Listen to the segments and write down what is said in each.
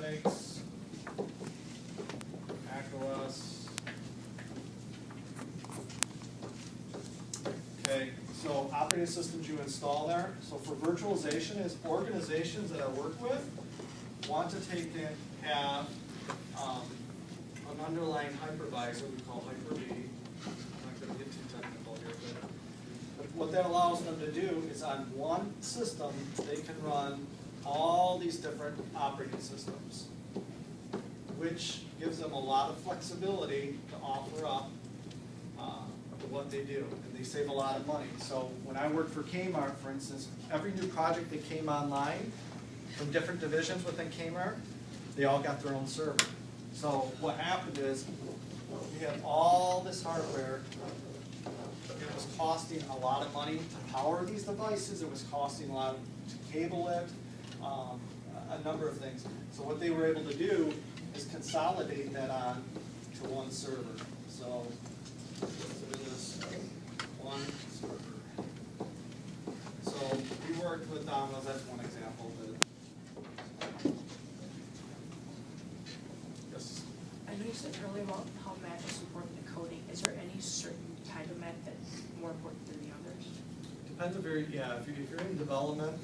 Linux, macOS. Okay, so operating systems you install there. So for virtualization, is organizations that I work with want to take in, have an underlying hypervisor we call Hyper-V. I'm not going to get too technical here, but what that allows them to do is on one system, they can run all these different operating systems, which gives them a lot of flexibility to offer up what they do, and they save a lot of money. So when I worked for Kmart, for instance, every new project that came online from different divisions within Kmart, they all got their own server. So what happened is, we had all this hardware. It was costing a lot of money to power these devices. It was costing a lot to cable it, a number of things. So what they were able to do is consolidate that on to one server. So it is one server. So we worked with Domino's, that's one example. But yes. I know you said earlier about how math is important to coding. Is there any certain kind of math that's more important than the others? Depends on if you're in development,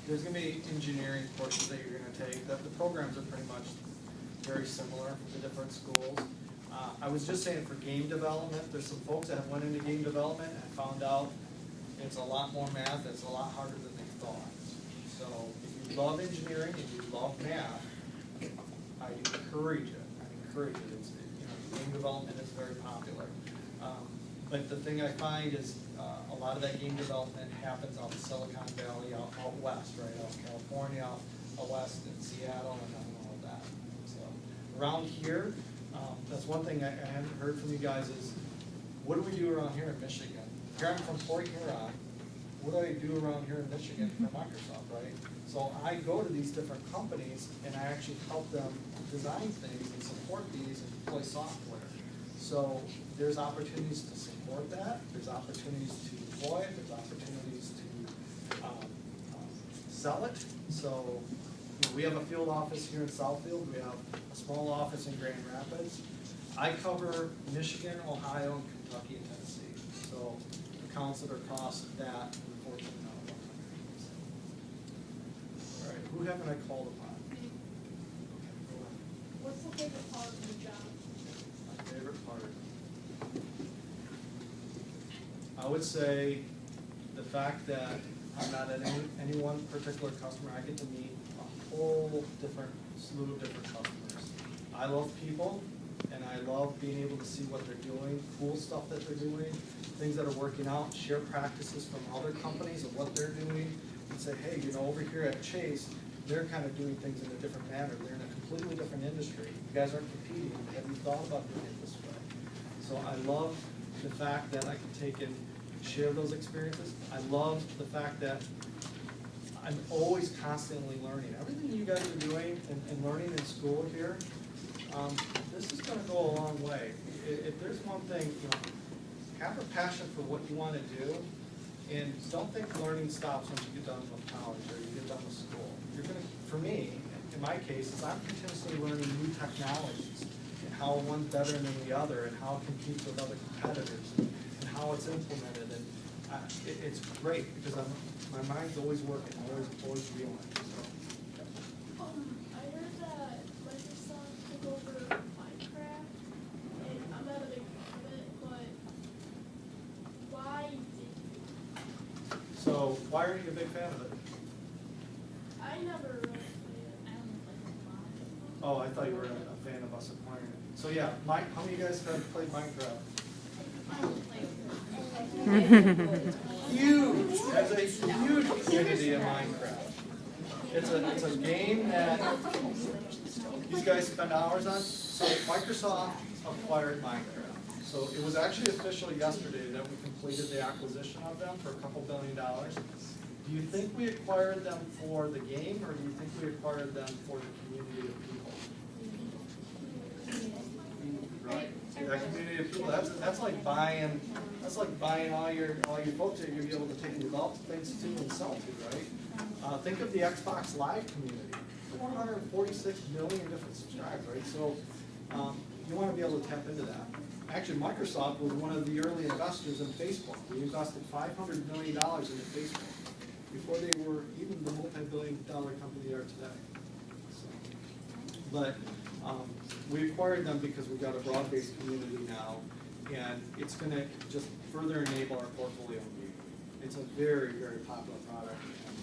there's going to be engineering courses that you're going to take. The programs are pretty much very similar for the different schools. I was just saying for game development, there's some folks that have went into game development and found out it's a lot more math, it's a lot harder than they thought. So if you love engineering and you love math, I encourage it. It's, game development is very popular. But the thing I find is a lot of that game development happens out in Silicon Valley, out west, right? Out in California, out west in Seattle, and all of that. So around here, that's one thing I haven't heard from you guys is, what do we do around here in Michigan? Here I'm from Port Huron. What do I do around here in Michigan for Microsoft, right? So I go to these different companies and I actually help them design things and support these and deploy software. So there's opportunities to support that. There's opportunities to deploy it. There's opportunities to sell it. So we have a field office here in Southfield. We have a small office in Grand Rapids. I cover Michigan, Ohio, and Kentucky, and Tennessee. So accounts that are cost that, unfortunately, not all right, who haven't I called upon? Okay, go ahead. What's the favorite part of your job? My favorite part? I would say the fact that I'm not at any one particular customer. I get to meet a whole different slew of different customers. I love people, and I love being able to see what they're doing, cool stuff that they're doing, things that are working out, share practices from other companies of what they're doing, and say, hey, over here at Chase, they're kind of doing things in a different manner. They're in a completely different industry. You guys aren't competing. Have you thought about doing it this way? So I love the fact that I can take and share those experiences. I love the fact that I'm always constantly learning. Everything you guys are doing and learning in school here, this is going to go a long way. If there's one thing, have a passion for what you want to do, and don't think learning stops once you get done with college or you get done with school. You're going to, for me, in my case, is I'm continuously learning new technologies and how one's better than the other and how it competes with other competitors and how it's implemented. And it's great because my mind's always working, always reeling. I heard that Microsoft took over Minecraft, and I'm not a big fan of it, but why did you? So why are you a big fan of it? I never really played it. I don't like a lot. Oh, I thought you were a fan of us acquiring it. So yeah, how many of you guys have played Minecraft? I don't play it. Huge! There's a huge community in Minecraft. It's a game that these guys spend hours on. So Microsoft acquired Minecraft. So it was actually official yesterday that we completed the acquisition of them for a couple $2 billion. Do you think we acquired them for the game, or do you think we acquired them for the community of people? Right. That community of people, that's like buying all your folks that you'll be able to take and develop things to and sell to, right? Think of the Xbox Live community. 446 million different subscribers, right? So you want to be able to tap into that. Actually, Microsoft was one of the early investors in Facebook. We invested $500 million into Facebook before they were even the multi-billion-dollar company they are today. So, but we acquired them because we've got a broad-based community now, and it's going to just further enable our portfolio of gaming. It's a very, very popular product, and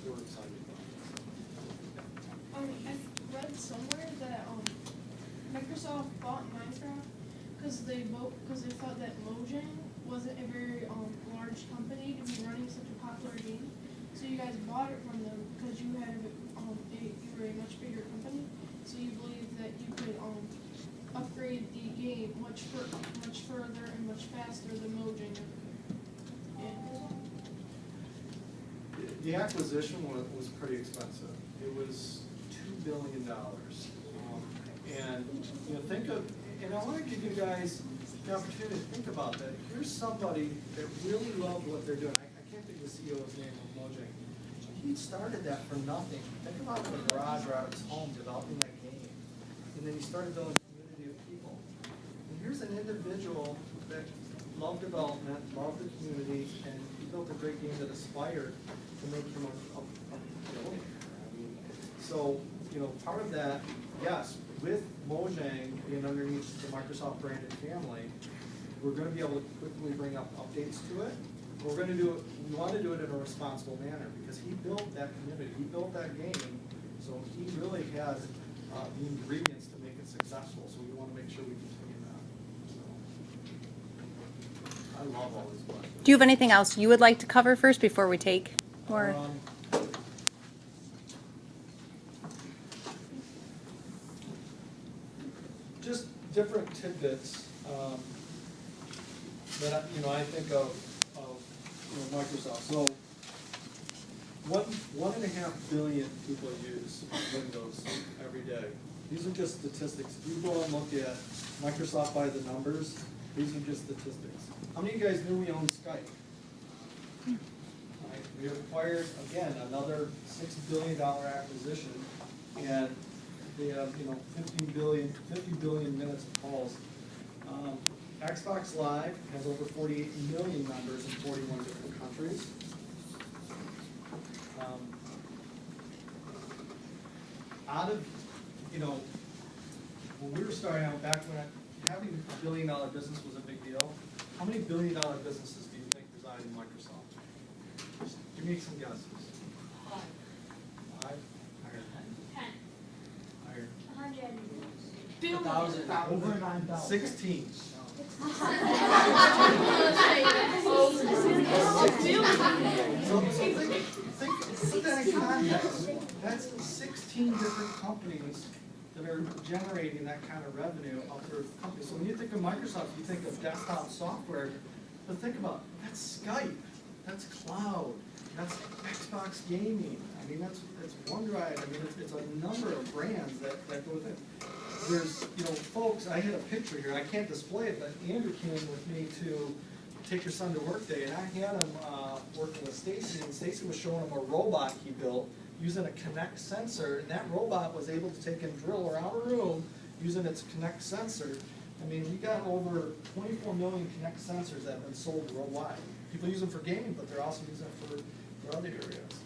we're excited about it. I read somewhere that Microsoft bought Minecraft because they thought that Mojang wasn't a very large company to be running such a popular game. So you guys bought it from them because you had you were a much bigger company. So you believed that you could upgrade the game much further and much faster than Mojang. The acquisition was pretty expensive. It was $2 billion. And think of, and I want to give you guys the opportunity to think about that. Here's somebody that really loved what they're doing. I can't think of the CEO's name of Mojang. He started that from nothing. Think about the garage or out of his home developing that game. And then he started building a community of people. And here's an individual that loved development, loved the community, and he built a great game that aspired to make him a billionaire. I mean, so, part of that, yes, with Mojang being underneath the Microsoft branded family, we're going to be able to quickly bring up updates to it. We're going to do it, we want to do it in a responsible manner because he built that community, he built that game, so he really had the ingredients to make it successful, so we want to make sure we continue that. So, I love all these questions. Do you have anything else you would like to cover first before we take more? Just different tidbits that I think of Microsoft. So 1.5 billion people use Windows every day. These are just statistics. If you go and look at Microsoft by the numbers, these are just statistics. How many of you guys knew we owned Skype? Right. We acquired, again, another $6 billion acquisition, and they have 50 billion minutes of calls. Xbox Live has over 48 million members in 41 different countries. Out of, when we were starting out back when having a $1 billion business was a big deal, how many $1 billion businesses do you think reside in Microsoft? Just give me some guesses. 5? Higher? 10. Higher? 100. 1,000. Over 9,000. 16. So put that in context. That's 16 different companies that are generating that kind of revenue out their company. So when you think of Microsoft, you think of desktop software, but think about that's Skype, that's cloud, that's Xbox gaming. I mean, that's OneDrive. I mean, it's a number of brands that go with it. There's, folks, I had a picture here. I can't display it, but Andrew came with me to take your son to work day, and I had him working with Stacy, and Stacy was showing him a robot he built using a Kinect sensor, and that robot was able to take and drill around a room using its Kinect sensor. I mean, we got over 24 million Kinect sensors that have been sold worldwide. People use them for gaming, but they're also using it for other areas.